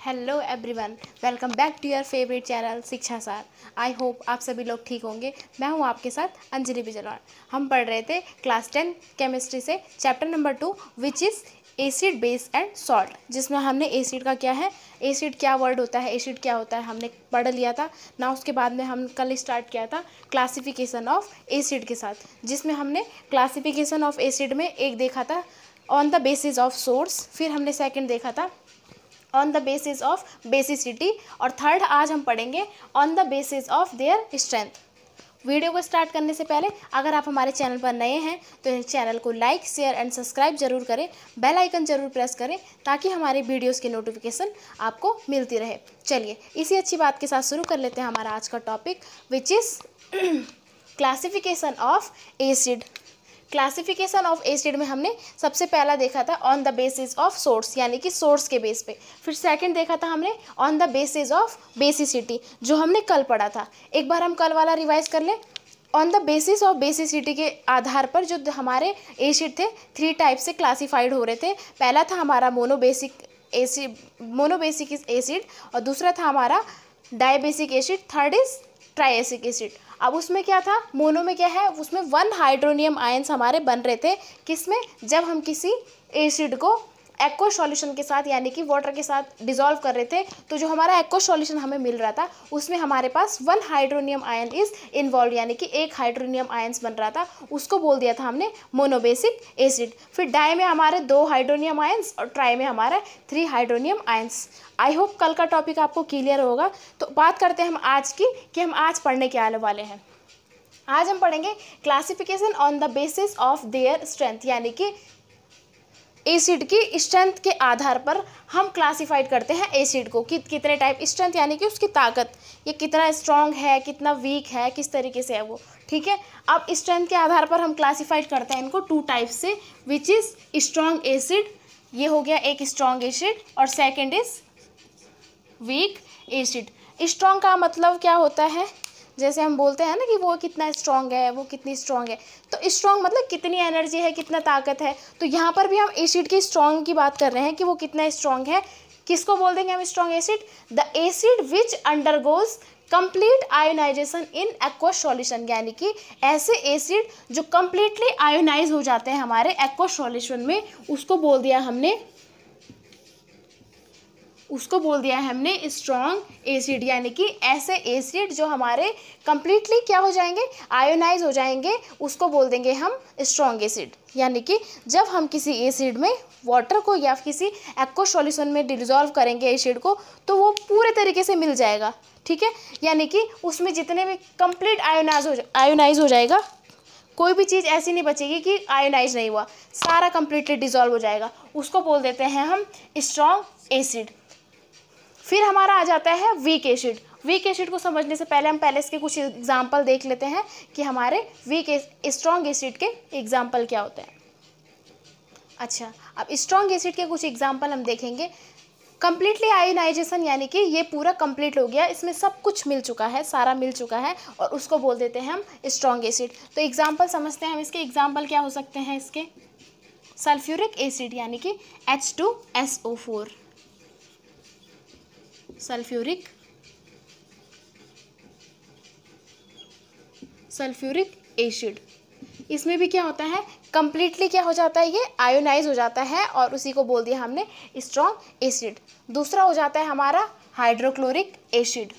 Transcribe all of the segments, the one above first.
Hello everyone, welcome back to your favourite channel Shiksha Saar. I hope आप सभी लोग ठीक होंगे। मैं हूं आपके साथ अंजलि बिजरवाल। हम पढ़ रहे थे क्लास 10 केमिस्ट्री से chapter number 2 which is acid base and salt, जिसमें हमने एसिड का क्या है, एसिड क्या वर्ड होता है, एसिड क्या होता है हमने पढ़ लिया था ना। उसके बाद में हम कल स्टार्ट किया था क्लासिफिकेशन ऑफ एसिड के साथ, जिसमें हमने क्लासिफिकेशन ऑफ एसिड में एक देखा था on the basis of source, फिर हमने सेकेंड देखा था on the basis of basicity, और थर्ड आज हम पढ़ेंगे on the basis of their strength. Video को स्टार्ट करने से पहले अगर आप हमारे चैनल पर नए हैं तो इस चैनल को लाइक शेयर एंड सब्सक्राइब जरूर करें, बेल आइकन जरूर प्रेस करें ताकि हमारे वीडियोस की नोटिफिकेशन आपको मिलती रहे। चलिए इसी अच्छी बात के साथ शुरू कर लेते हैं हमारा आज का topic which is classification of acid. Classification of acid में हमने सबसे पहला देखा था on the basis of source, यानी कि सोर्स के बेस पे। फिर सेकंड देखा था हमने on the basis of basicity, जो हमने कल पढ़ा था। एक बार हम कल वाला रिवाइज कर लें। On the basis of basicity के आधार पर जो हमारे एसिड थे 3 टाइप से क्लासीफाइड हो रहे थे। पहला था हमारा मोनोबेसिक एसिड, और दूसरा था हमारा dibasic acid, third is Triassic acid. अब उसमें क्या था, मोनो में क्या है, उसमें 1 हाइड्रोनियम आयंस हमारे बन रहे थे। किसमें, जब हम किसी एसिड को एक्वा सॉल्यूशन के साथ यानी कि वाटर के साथ डिसॉल्व कर रहे थे, तो जो हमारा एक्वा सॉल्यूशन हमें मिल रहा था उसमें हमारे पास 1 हाइड्रोनियम आयन इज इन्वॉल्व, यानी कि 1 हाइड्रोनियम आयंस बन रहा था। उसको बोल दिया था हमने मोनोबेसिक एसिड। फिर डाई में हमारे 2 हाइड्रोनियम आयंस और ट्राई में हमारा 3 हाइड्रोनियम आयंस। आई होप कल का टॉपिक आपको क्लियर होगा। तो बात करते हैं हम आज की कि हम आज पढ़ने के आने वाले हैं। आज हम पढ़ेंगे classification on the basis of their strength, यानी कि एसिड की स्ट्रेंथ के आधार पर हम क्लासिफाइड करते हैं एसिड को कि कितने टाइप, स्ट्रेंथ यानी कि उसकी ताकत, ये कितना स्ट्रॉन्ग है, कितना वीक है, किस तरीके से है वो। ठीक है, अब स्ट्रेंथ के आधार पर हम क्लासिफाइड करते हैं इनको 2 टाइप से, विच इज़ स्ट्रॉन्ग एसिड, ये हो गया एक स्ट्रॉन्ग एसिड, और second is weak acid. Strong का मतलब क्या होता है, जैसे हम बोलते हैं ना कि वो कितना स्ट्रॉन्ग है, वो कितनी स्ट्रॉन्ग है, तो स्ट्रॉन्ग मतलब कितनी एनर्जी है, कितना ताकत है। तो यहाँ पर भी हम एसिड की स्ट्रॉन्ग की बात कर रहे हैं कि वो कितना स्ट्रॉन्ग है। किसको बोल देंगे हम strong acid, the acid which undergoes complete ionization in aqua solution, यानी कि ऐसे एसिड जो कंप्लीटली आयोनाइज हो जाते हैं हमारे एक्वा सॉल्यूशन में, उसको बोल दिया हमने स्ट्रॉन्ग एसिड। यानी कि ऐसे एसिड जो हमारे कंप्लीटली क्या हो जाएंगे, आयोनाइज हो जाएंगे, उसको बोल देंगे हम स्ट्रॉन्ग एसिड। यानी कि जब हम किसी एसिड में वाटर को या किसी एक्वा सॉल्यूशन में डिसॉल्व करेंगे एसिड को, तो वो पूरे तरीके से मिल जाएगा। ठीक है, यानी कि उसमें जितने भी कंप्लीट आयोनाइज हो जाएगा, कोई भी चीज़ ऐसी नहीं बचेगी कि आयोनाइज नहीं हुआ, सारा कंप्लीटली डिसॉल्व हो जाएगा। उसको बोल देते हैं हम स्ट्रॉन्ग एसिड। फिर हमारा आ जाता है वीक एसिड। वीक एसिड को समझने से पहले हम पहले इसके कुछ एग्जाम्पल देख लेते हैं कि हमारे स्ट्रॉन्ग एसिड के एग्जाम्पल क्या होते हैं। अच्छा, अब स्ट्रॉन्ग एसिड के कुछ एग्जाम्पल हम देखेंगे। कंप्लीटली आयोनाइजेशन, यानी कि ये पूरा कंप्लीट हो गया, इसमें सब कुछ मिल चुका है, सारा मिल चुका है, और उसको बोल देते हैं हम स्ट्रॉन्ग एसिड। तो एग्जाम्पल समझते हैं हम इसके। एग्जाम्पल क्या हो सकते हैं इसके, सल्फ्यूरिक एसिड यानी कि H2SO4, सल्फ्यूरिक एसिड। इसमें भी क्या होता है, कंप्लीटली क्या हो जाता है, ये आयोनाइज हो जाता है, और उसी को बोल दिया हमने स्ट्रॉन्ग एसिड। दूसरा हो जाता है हमारा हाइड्रोक्लोरिक एसिड।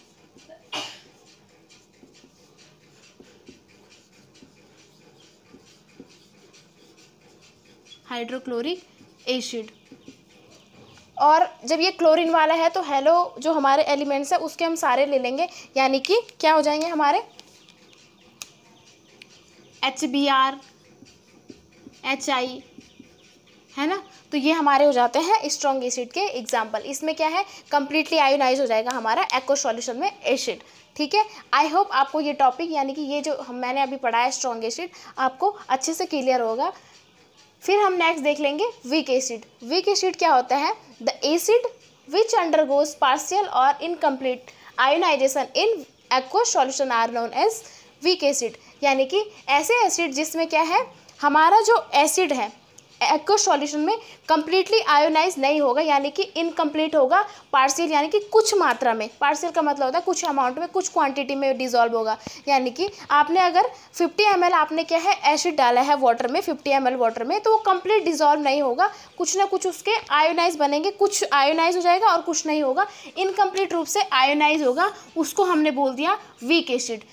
हाइड्रोक्लोरिक एसिड, और जब ये क्लोरीन वाला है तो हेलो जो हमारे एलिमेंट्स है उसके हम सारे ले लेंगे, यानी कि क्या हो जाएंगे हमारे HBr, HI, है ना। तो ये हमारे हो जाते हैं स्ट्रॉन्ग एसिड के एग्जाम्पल। इसमें क्या है, कंप्लीटली आयोनाइज हो जाएगा हमारा एक्वा सॉल्यूशन में एसिड। ठीक है, आई होप आपको ये टॉपिक यानी कि ये जो मैंने अभी पढ़ा है स्ट्रॉन्ग एसिड आपको अच्छे से क्लियर होगा। फिर हम नेक्स्ट देख लेंगे वीक एसिड। वीक एसिड क्या होता है, the acid which undergoes partial और incomplete ionization in aqua solution are known as weak acid. यानी कि ऐसे एसिड जिसमें क्या है, हमारा जो एसिड है, एक्वस सॉल्यूशन में कंप्लीटली आयोनाइज नहीं होगा, यानी कि इनकम्प्लीट होगा, पार्शियल यानी कि कुछ मात्रा में, पार्शियल का मतलब होता है कुछ अमाउंट में, कुछ क्वांटिटी में डिजॉल्व होगा। यानी कि आपने अगर 50 ml आपने क्या है एसिड डाला है वाटर में, 50 ml वाटर में, तो वो कंप्लीट डिजॉल्व नहीं होगा, कुछ ना कुछ उसके आयोनाइज बनेंगे, कुछ आयोनाइज हो जाएगा और कुछ नहीं होगा, इनकम्प्लीट रूप से आयोनाइज होगा, उसको हमने बोल दिया वीक एसिड।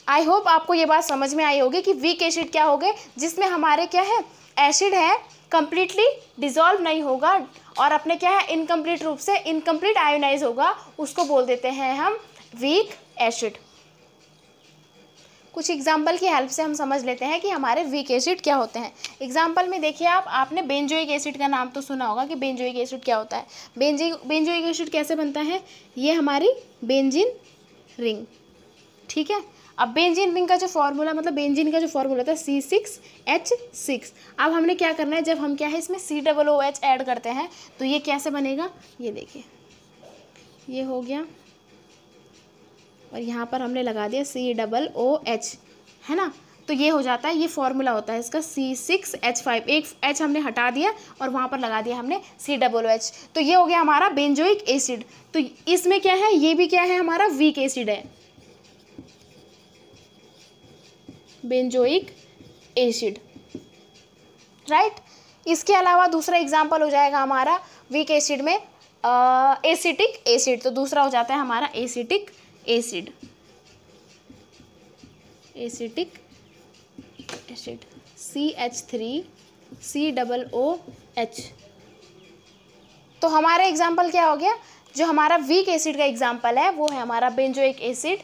आई होप आपको ये बात समझ में आई होगी कि वीक एसिड क्या हो गए, जिसमें हमारे क्या है एसिड है कंप्लीटली डिजॉल्व नहीं होगा और अपने क्या है इनकम्प्लीट रूप से इनकम्प्लीट आयोनाइज होगा, उसको बोल देते हैं हम वीक एसिड। कुछ एग्जाम्पल की हेल्प से हम समझ लेते हैं कि हमारे वीक एसिड क्या होते हैं। एग्जाम्पल में देखिए आपने बेंजोइक एसिड का नाम तो सुना होगा कि बेंजोइक एसिड क्या होता है। बेंजोइक एसिड कैसे बनता है, ये हमारी बेंजीन रिंग, ठीक है। अब बेंजीन रिंग का जो फॉर्मूला मतलब बेंजीन का जो फॉर्मूला होता है C6H6। अब हमने क्या करना है, जब हम क्या है इसमें COOH ऐड करते हैं तो ये कैसे बनेगा, ये देखिए ये हो गया और यहाँ पर हमने लगा दिया COOH, है ना, तो ये हो जाता है, ये फॉर्मूला होता है इसका C6H5, एक H हमने हटा दिया और वहाँ पर लगा दिया हमने COOH, तो ये हो गया हमारा बेंजोइक एसिड। तो इसमें क्या है, ये भी क्या है हमारा वीक एसिड है, बेंजोइक एसिड, राइट। इसके अलावा दूसरा एग्जांपल हो जाएगा हमारा वीक एसिड में एसिटिक एसिड, तो दूसरा हो जाता है हमारा acetic acid, acetic acid CH3COOH। तो हमारा एग्जांपल क्या हो गया, जो हमारा वीक एसिड का एग्जांपल है वो है हमारा बेंजोइक एसिड,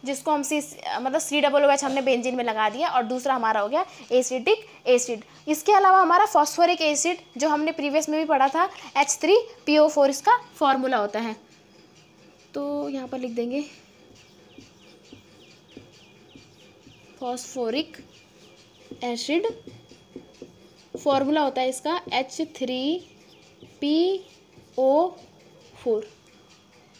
जिसको हम COOH हमने बेंजीन में लगा दिया, और दूसरा हमारा हो गया एसिटिक एसिड। इसके अलावा हमारा फॉस्फोरिक एसिड जो हमने प्रीवियस में भी पढ़ा था H3PO4 इसका फॉर्मूला होता है, तो यहाँ पर लिख देंगे फॉस्फोरिक एसिड, फॉर्मूला होता है इसका H3PO4,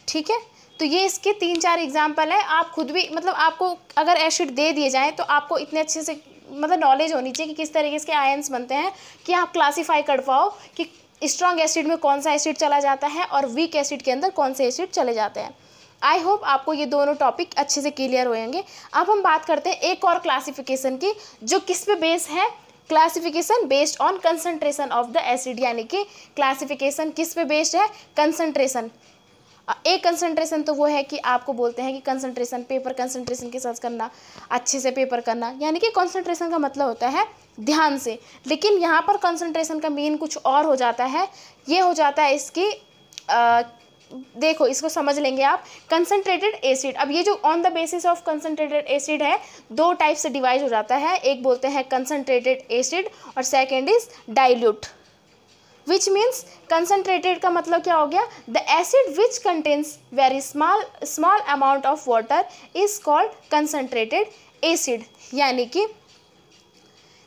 ठीक है। तो ये इसके 3-4 एग्जाम्पल है। आप खुद भी मतलब आपको अगर एसिड दे दिए जाएँ तो आपको इतने अच्छे से मतलब नॉलेज होनी चाहिए कि किस तरीके के आयंस बनते हैं कि आप क्लासीफाई कर पाओ कि स्ट्रॉन्ग एसिड में कौन सा एसिड चला जाता है और वीक एसिड के अंदर कौन से एसिड चले जाते हैं। आई होप आपको ये दोनों टॉपिक अच्छे से क्लियर होंगे। अब हम बात करते हैं एक और क्लासिफिकेशन की, जो किस पे बेस है, classification based on concentration of the acid, यानी कि क्लासिफिकेशन किस पे बेस्ड है, कंसंट्रेशन। एक कंसंट्रेशन तो वो है कि आपको बोलते हैं कि कंसंट्रेशन पेपर कंसंट्रेशन के साथ करना, अच्छे से पेपर करना, यानी कि कंसंट्रेशन का मतलब होता है ध्यान से, लेकिन यहाँ पर कंसंट्रेशन का मीन कुछ और हो जाता है। ये हो जाता है इसकी देखो इसको समझ लेंगे आप, कंसंट्रेटेड एसिड। अब ये जो on the basis of concentrated acid है, दो टाइप से डिवाइड हो जाता है, एक बोलते हैं कंसंट्रेटेड एसिड और second is dilute, which means concentrated का मतलब क्या हो गया, the acid which contains very small amount of water is called concentrated acid, यानी कि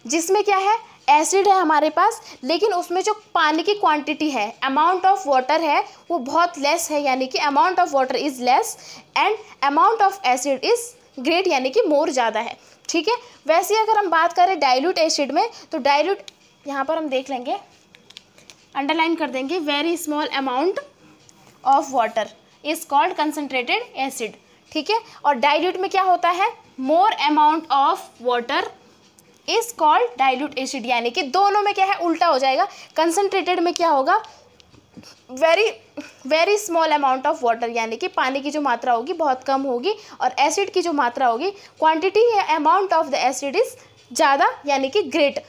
जिसमें क्या है एसिड है हमारे पास, लेकिन उसमें जो पानी की क्वांटिटी है, अमाउंट ऑफ वाटर है वो बहुत लेस है, यानी कि amount of water is less and amount of acid is great, यानी कि मोर ज़्यादा है, ठीक है। वैसे अगर हम बात करें डाइल्यूट एसिड में, तो डाइल्यूट यहाँ पर हम देख लेंगे, अंडरलाइन कर देंगे, very small amount of water is called concentrated acid, ठीक है। और डाइल्यूट में क्या होता है, more amount of water is called dilute acid, यानी कि दोनों में क्या है उल्टा हो जाएगा। कंसंट्रेटेड में क्या होगा, very small amount of water, यानी कि पानी की जो मात्रा होगी बहुत कम होगी, और एसिड की जो मात्रा होगी, क्वांटिटी या amount of the acid is ज़्यादा, यानी कि ग्रेट।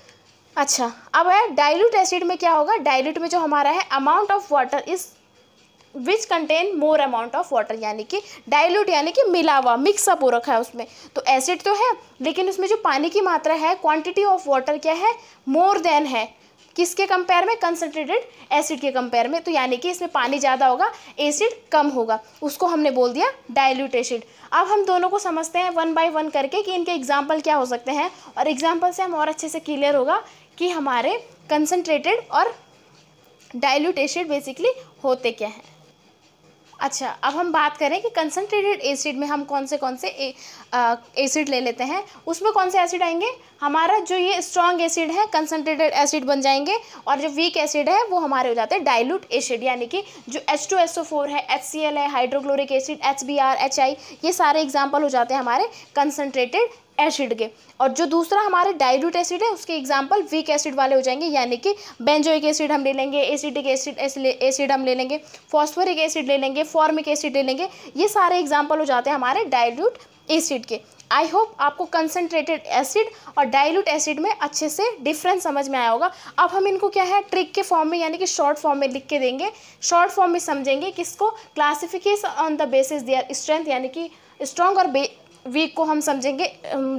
अच्छा, अब है डाइल्यूट एसिड में क्या होगा, डाइल्यूट में जो हमारा है amount of water is which contain more amount of water, यानी कि डाइल्यूट यानी कि मिला हुआ, मिक्सअप हो रखा है उसमें, तो एसिड तो है लेकिन उसमें जो पानी की मात्रा है, क्वांटिटी ऑफ वाटर क्या है, मोर देन है, किसके कंपेयर में, कंसंट्रेटेड एसिड के कंपेयर में, तो यानी कि इसमें पानी ज़्यादा होगा, एसिड कम होगा, उसको हमने बोल दिया डाइल्यूट एसिड। अब हम दोनों को समझते हैं वन बाय वन करके कि इनके एग्जाम्पल क्या हो सकते हैं, और एग्जाम्पल से हम और अच्छे से क्लियर होगा कि हमारे कंसंट्रेटेड और डाइल्यूट एसिड बेसिकली होते क्या हैं। अच्छा, अब हम बात करें कि कंसनट्रेटेड एसिड में हम कौन से एसिड ले लेते हैं। उसमें कौन से एसिड आएंगे, हमारा जो ये स्ट्रॉन्ग एसिड है कंसनट्रेटेड एसिड बन जाएंगे, और जो वीक एसिड है वो हमारे हो जाते हैं डाइल्यूट एसिड, यानी कि जो H2SO4 है, HCl है, हाइड्रोक्लोरिक एसिड, HBr, HI, ये सारे एग्जाम्पल हो जाते हैं हमारे कंसनट्रेटेड एसिड के। और जो दूसरा हमारे डाइल्यूट एसिड है उसके एग्जांपल वीक एसिड वाले हो जाएंगे, यानी कि बेंजोइक एसिड हम ले लेंगे, एसिटिक एसिड हम ले लेंगे, फॉस्फोरिक एसिड ले लेंगे, फॉर्मिक एसिड ले लेंगे। ये सारे एग्जांपल हो जाते हैं हमारे डाइल्यूट एसिड के। आई होप आपको कंसनट्रेटेड एसिड और डाइल्यूट एसिड में अच्छे से डिफरेंस समझ में आया होगा। अब हम इनको क्या है ट्रिक के फॉर्म में यानी कि शॉर्ट फॉर्म में लिख के देंगे, शॉर्ट फॉर्म में समझेंगे किसको, classification on the basis their strength, यानी कि स्ट्रॉन्ग और वीक को हम समझेंगे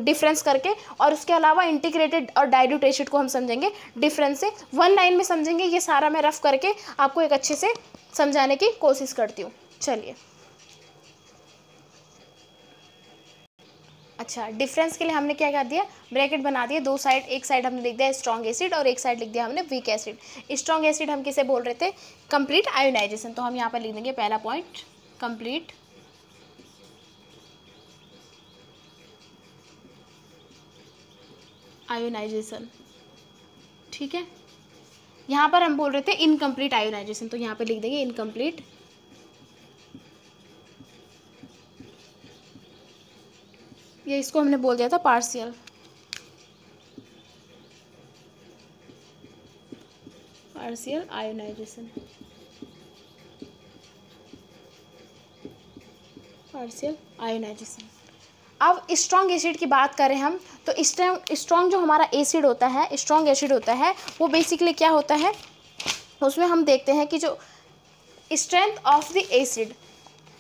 डिफरेंस करके, और उसके अलावा इंटीग्रेटेड और डाइल्यूट एसिड को हम समझेंगे डिफरेंस से। 1 लाइन में समझेंगे। ये सारा मैं रफ करके आपको एक अच्छे से समझाने की कोशिश करती हूँ। चलिए, अच्छा, डिफरेंस के लिए हमने क्या कर दिया, ब्रैकेट बना दिया, दो साइड, एक साइड हमने लिख दिया स्ट्रॉन्ग एसिड और एक साइड लिख दिया हमने वीक एसिड। स्ट्रॉन्ग एसिड हम किसे बोल रहे थे, कंप्लीट आयोनाइजेशन, तो हम यहाँ पर लिख देंगे पहला पॉइंट कंप्लीट आयोनाइजेशन। ठीक है, यहाँ पर हम बोल रहे थे इनकम्प्लीट आयोनाइजेशन, तो यहाँ पे लिख देंगे इनकम्प्लीट ये, इसको हमने बोल दिया था पार्शियल आयोनाइजेशन, पार्शियल आयोनाइजेशन। अब स्ट्रॉन्ग एसिड की बात करें हम, तो स्ट्रॉन्ग जो हमारा एसिड होता है, स्ट्रॉन्ग एसिड होता है, वो बेसिकली क्या होता है, उसमें हम देखते हैं कि जो स्ट्रेंथ ऑफ द एसिड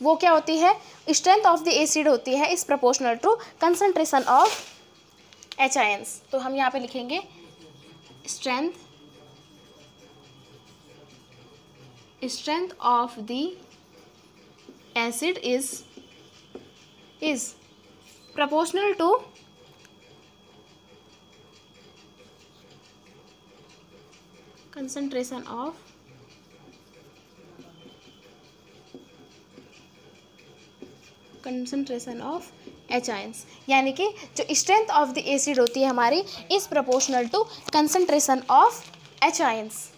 वो क्या होती है, स्ट्रेंथ ऑफ द एसिड होती है is proportional to concentration of HINs। तो हम यहाँ पे लिखेंगे strength of the acid is proportional to concentration of HINs, यानी कि जो स्ट्रेंथ ऑफ द एसिड होती है हमारी is proportional to concentration of HINs।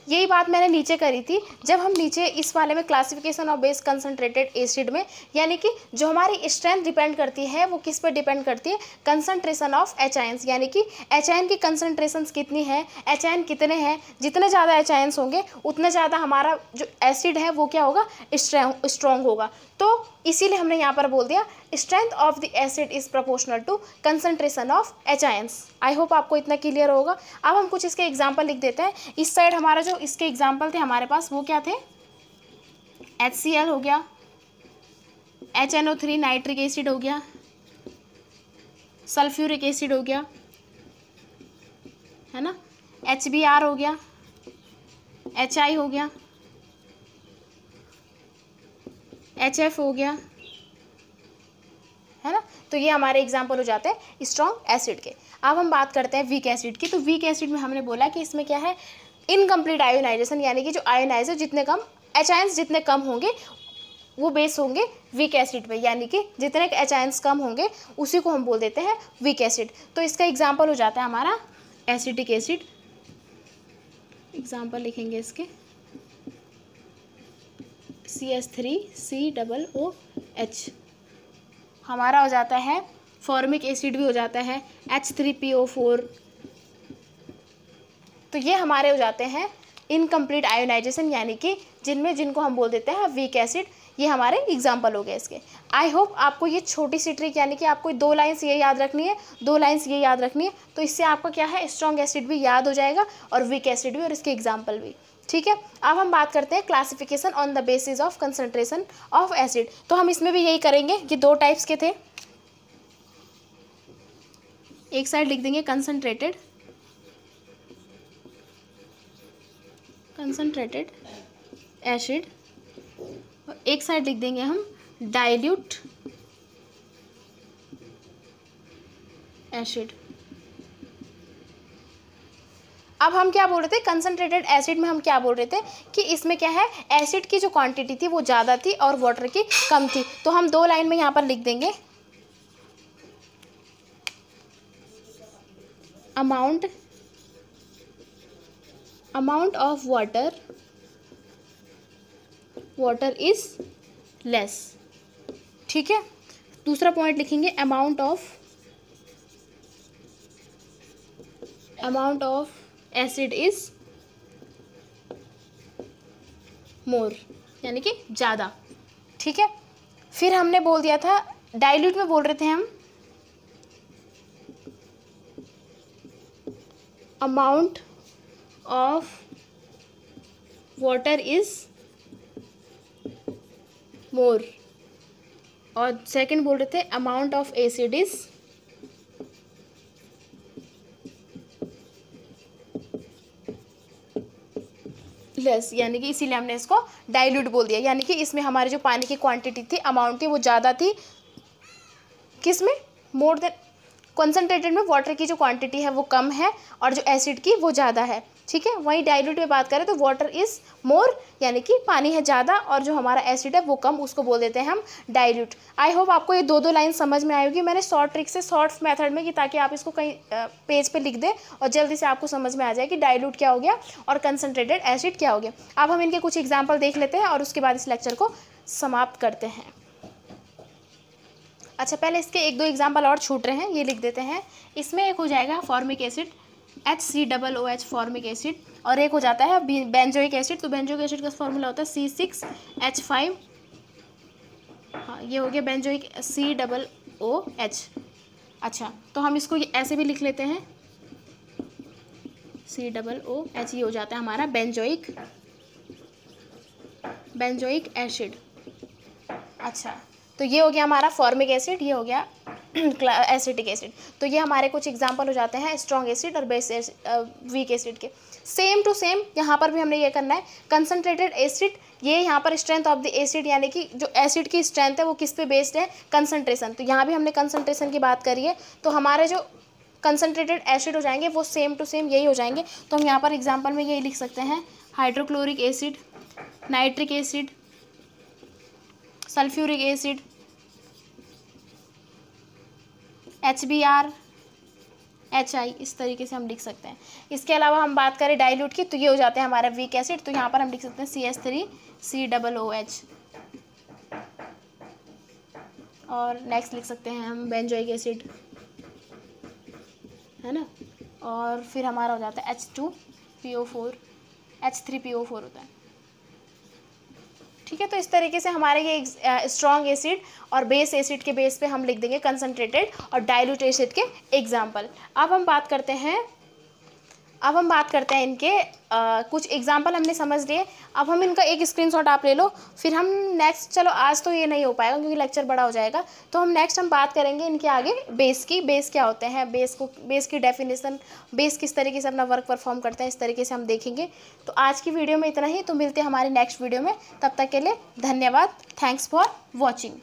यही बात मैंने नीचे करी थी जब हम नीचे इस वाले में classification of base concentrated acid में, यानी कि जो हमारी स्ट्रेंथ डिपेंड करती है वो किस पर डिपेंड करती है, कंसंट्रेशन ऑफ HINs, यानी कि HIN की कंसंट्रेशंस कितनी है, HIN कितने हैं, जितने ज़्यादा HINs होंगे उतने ज़्यादा हमारा जो एसिड है वो क्या होगा, स्ट्रॉन्ग होगा। तो इसीलिए हमने यहाँ पर बोल दिया strength of the acid is proportional to concentration of HINs। I hope आपको इतना क्लियर होगा। अब हम कुछ इसके एग्जांपल लिख देते हैं। इस साइड हमारा जो इसके एग्जांपल थे हमारे पास वो क्या थे, HCl हो गया, HNO3 नाइट्रिक एसिड हो गया, सल्फ्यूरिक एसिड हो गया, है ना, HBr हो गया, HI हो गया, HF हो गया, है ना। तो ये हमारे एग्जाम्पल हो जाते हैं स्ट्रॉन्ग एसिड के। अब हम बात करते हैं वीक एसिड की। तो वीक एसिड में हमने बोला कि इसमें क्या है, इनकम्प्लीट आयोनाइजेशन, यानी कि जो आयोनाइजर जितने कम, HINs जितने कम होंगे वो बेस होंगे वीक एसिड पे, यानी कि जितने HINs कम होंगे उसी को हम बोल देते हैं वीक एसिड। तो इसका एग्जाम्पल हो जाता है हमारा एसिटिक एसिड। एग्जाम्पल लिखेंगे इसके CH3COOH। हमारा हो जाता है फॉर्मिक एसिड भी हो जाता है H3PO4। तो ये हमारे हो जाते हैं इनकम्प्लीट आयोनाइजेशन, यानी कि जिनको हम बोल देते हैं वीक एसिड। ये हमारे एग्जाम्पल हो गए इसके। आई होप आपको ये छोटी सी ट्रिक, यानी कि आपको 2 लाइन्स ये याद रखनी है, 2 लाइन्स ये याद रखनी है, तो इससे आपका क्या है, स्ट्रॉन्ग एसिड भी याद हो जाएगा और वीक एसिड भी और इसके एग्जाम्पल भी। ठीक है, अब हम बात करते हैं classification on the basis of concentration of acid. तो हम इसमें भी यही करेंगे कि 2 टाइप्स के थे। एक साइड लिख देंगे कंसंट्रेटेड एसिड और एक साइड लिख देंगे हम डाइल्यूट एसिड। अब हम क्या बोल रहे थे, कंसनट्रेटेड एसिड में हम क्या बोल रहे थे कि इसमें क्या है, एसिड की जो क्वांटिटी थी वो ज़्यादा थी और वाटर की कम थी। तो हम 2 लाइन में यहाँ पर लिख देंगे amount of water is less. ठीक है, दूसरा पॉइंट लिखेंगे amount of acid is more, यानी कि ज़्यादा। ठीक है, फिर हमने बोल दिया था डाइल्यूट में बोल रहे थे हम amount of water is more, और सेकंड बोल रहे थे amount of acid is less, यानी कि इसीलिए हमने इसको डाइल्यूट बोल दिया। यानी कि इसमें हमारे जो पानी की क्वांटिटी थी, अमाउंट थी, वो ज़्यादा थी, किसमें, मोर देन कंसनट्रेटेड में वाटर की जो क्वांटिटी है वो कम है और जो एसिड की वो ज़्यादा है। ठीक है, वहीं डाइल्यूट में बात करें तो वाटर इज़ मोर, यानी कि पानी है ज़्यादा और जो हमारा एसिड है वो कम, उसको बोल देते हैं हम डाइल्यूट। आई होप आपको ये 2 लाइन समझ में आएगी। मैंने शॉर्ट ट्रिक से शॉर्ट मेथड में कि ताकि आप इसको कहीं पेज पे लिख दें और जल्दी से आपको समझ में आ जाए कि डाइल्यूट क्या हो गया और कंसनट्रेटेड एसिड क्या हो गया। अब हम इनके कुछ एग्जाम्पल देख लेते हैं और उसके बाद इस लेक्चर को समाप्त करते हैं। अच्छा, पहले इसके 1-2 एग्जाम्पल और छूट रहे हैं, ये लिख देते हैं। इसमें एक हो जाएगा formic acid HCOOH formic acid, और एक हो जाता है बेंजोइक एसिड। तो बेंजोइक एसिड का फॉर्मूला होता है C6H5। हाँ, ये हो गया बेंजोइक COOH। अच्छा, तो हम इसको ऐसे भी लिख लेते हैं COOH, ये हो जाता है हमारा बेंजोइक एसिड। अच्छा, तो ये हो गया हमारा फॉर्मिक एसिड, ये हो गया एसिटिक एसिड। तो ये हमारे कुछ एग्जांपल हो जाते हैं स्ट्रॉन्ग एसिड और वीक एसिड के। सेम टू सेम यहाँ पर भी हमने ये करना है, कंसनट्रेटेड एसिड, ये यहाँ पर स्ट्रेंथ ऑफ द एसिड, यानी कि जो एसिड की स्ट्रेंथ है वो किस पे बेस्ड है, कंसनट्रेशन। तो यहाँ भी हमने कंसनट्रेशन की बात करी है, तो हमारे जो कंसनट्रेटेड एसिड हो जाएंगे वो सेम टू सेम यही हो जाएंगे। तो हम यहाँ पर एग्जाम्पल में यही लिख सकते हैं, hydrochloric acid, nitric acid, sulphuric acid, HBr, HI, इस तरीके से हम लिख सकते हैं। इसके अलावा हम बात करें डाइल्यूट की, तो ये हो जाते हैं हमारा वीक एसिड। तो यहाँ पर हम लिख सकते हैं CH3COOH, और नेक्स्ट लिख सकते हैं हम बेंजोइक एसिड, है ना, और फिर हमारा हो जाता है H2PO4, H3PO4 होता है। ठीक है, तो इस तरीके से हमारे ये स्ट्रॉन्ग एसिड और बेस एसिड के बेस पे हम लिख देंगे कंसनट्रेटेड और डाइल्यूट एसिड के एग्जाम्पल। अब हम बात करते हैं इनके कुछ एग्जाम्पल हमने समझ लिए। अब हम इनका एक स्क्रीनशॉट आप ले लो, फिर हम नेक्स्ट, चलो आज तो ये नहीं हो पाएगा क्योंकि लेक्चर बड़ा हो जाएगा, तो हम नेक्स्ट बात करेंगे इनके आगे बेस की। बेस क्या होते हैं, बेस की डेफिनेशन, बेस किस तरीके से अपना वर्क परफॉर्म करते हैं, इस तरीके से हम देखेंगे। तो आज की वीडियो में इतना ही, तो मिलते हैं हमारे नेक्स्ट वीडियो में। तब तक के लिए धन्यवाद। Thanks for watching.